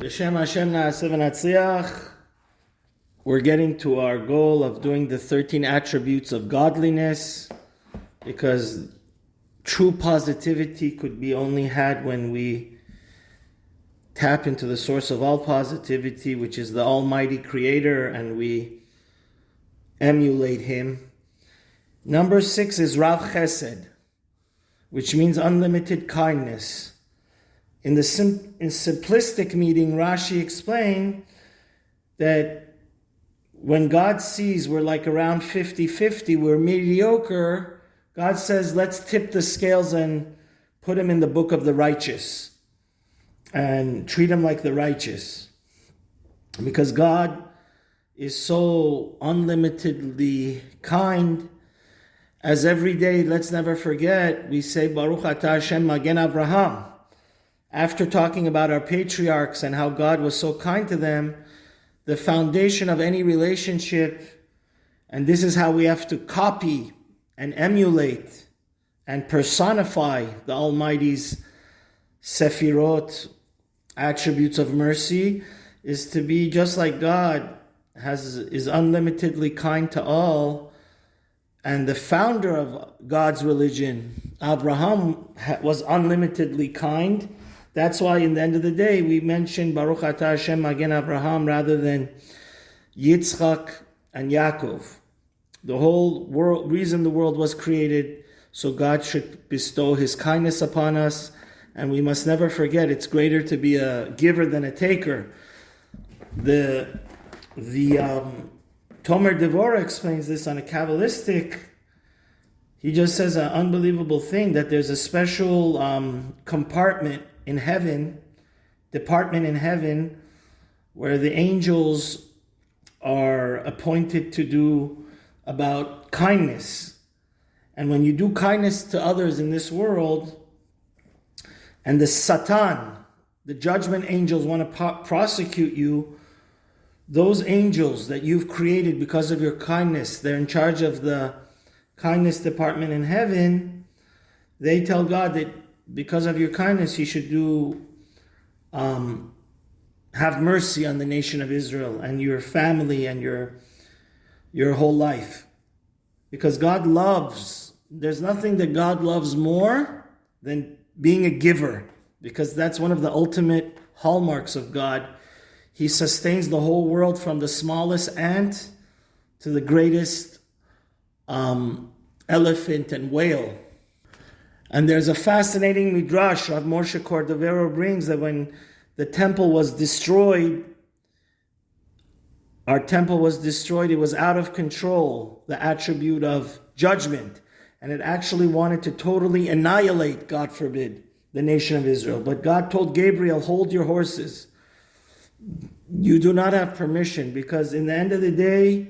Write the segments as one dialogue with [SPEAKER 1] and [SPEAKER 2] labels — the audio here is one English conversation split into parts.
[SPEAKER 1] B'Shem Hashem Na'aseh V'Natzliach. We're getting to our goal of doing the 13 attributes of godliness, because true positivity could be only had when we tap into the source of all positivity, which is the Almighty Creator, and we emulate Him. Number 6 is Rav Chesed, which means unlimited kindness. In the simplistic meaning, Rashi explained that when God sees we're like around 50-50, we're mediocre, God says, let's tip the scales and put him in the book of the righteous and treat him like the righteous. Because God is so unlimitedly kind, as every day, let's never forget, we say, Baruch Atah Hashem Magen Avraham. After talking about our patriarchs and how God was so kind to them, the foundation of any relationship, and this is how we have to copy and emulate and personify the Almighty's Sefirot, attributes of mercy, is to be just like God is unlimitedly kind to all. And the founder of God's religion, Abraham, was unlimitedly kind. That's why in the end of the day, we mention Baruch Atah Hashem Magen Avraham rather than Yitzchak and Yaakov. The whole world, reason the world was created, so God should bestow His kindness upon us. And we must never forget, it's greater to be a giver than a taker. The Tomer Devorah explains this on a Kabbalistic. He just says an unbelievable thing, that there's a special department in heaven, where the angels are appointed to do about kindness. And when you do kindness to others in this world, and the Satan, the judgment angels, want to prosecute you, those angels that you've created because of your kindness, they're in charge of the kindness department in heaven. They tell God that because of your kindness, He should have mercy on the nation of Israel and your family and your whole life. Because God loves, there's nothing that God loves more than being a giver, because that's one of the ultimate hallmarks of God. He sustains the whole world from the smallest ant to the greatest elephant and whale. And there's a fascinating midrash Rav Moshe Cordovero brings, that when the temple was destroyed, our temple was destroyed, it was out of control, the attribute of judgment. And it actually wanted to totally annihilate, God forbid, the nation of Israel. But God told Gabriel, hold your horses. You do not have permission, because in the end of the day,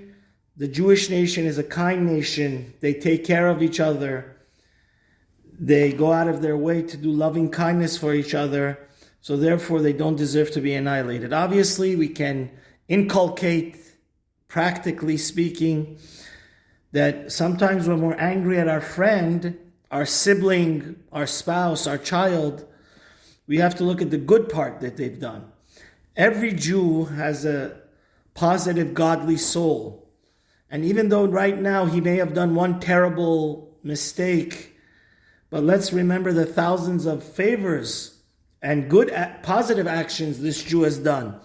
[SPEAKER 1] the Jewish nation is a kind nation. They take care of each other. They go out of their way to do loving kindness for each other. So therefore, they don't deserve to be annihilated. Obviously, we can inculcate, practically speaking, that sometimes when we're angry at our friend, our sibling, our spouse, our child, we have to look at the good part that they've done. Every Jew has a positive, godly soul. And even though right now he may have done one terrible mistake, but let's remember the thousands of favors and good, positive actions this Jew has done.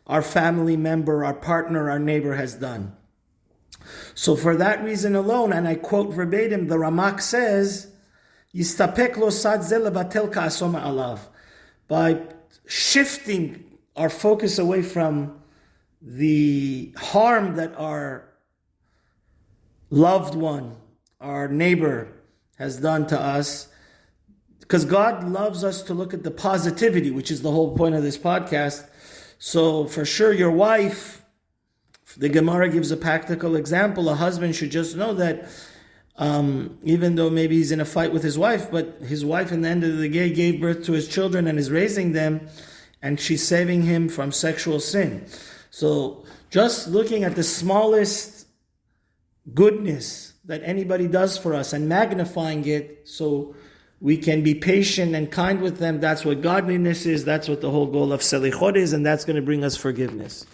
[SPEAKER 1] Our family member, our partner, our neighbor has done. So for that reason alone, and I quote verbatim, the Ramak says, "Yistapek lo sad ze levatel ka'aso ma'alav." By shifting our focus away from the harm that our loved one, our neighbor, has done to us, because God loves us to look at the positivity, which is the whole point of this podcast. So for sure, your wife, the Gemara gives a practical example. A husband should just know that even though maybe he's in a fight with his wife, but his wife in the end of the day gave birth to his children and is raising them, and she's saving him from sexual sin. So just looking at the smallest goodness that anybody does for us and magnifying it, so we can be patient and kind with them. That's what godliness is. That's what the whole goal of SELICHOT is, and that's going to bring us forgiveness.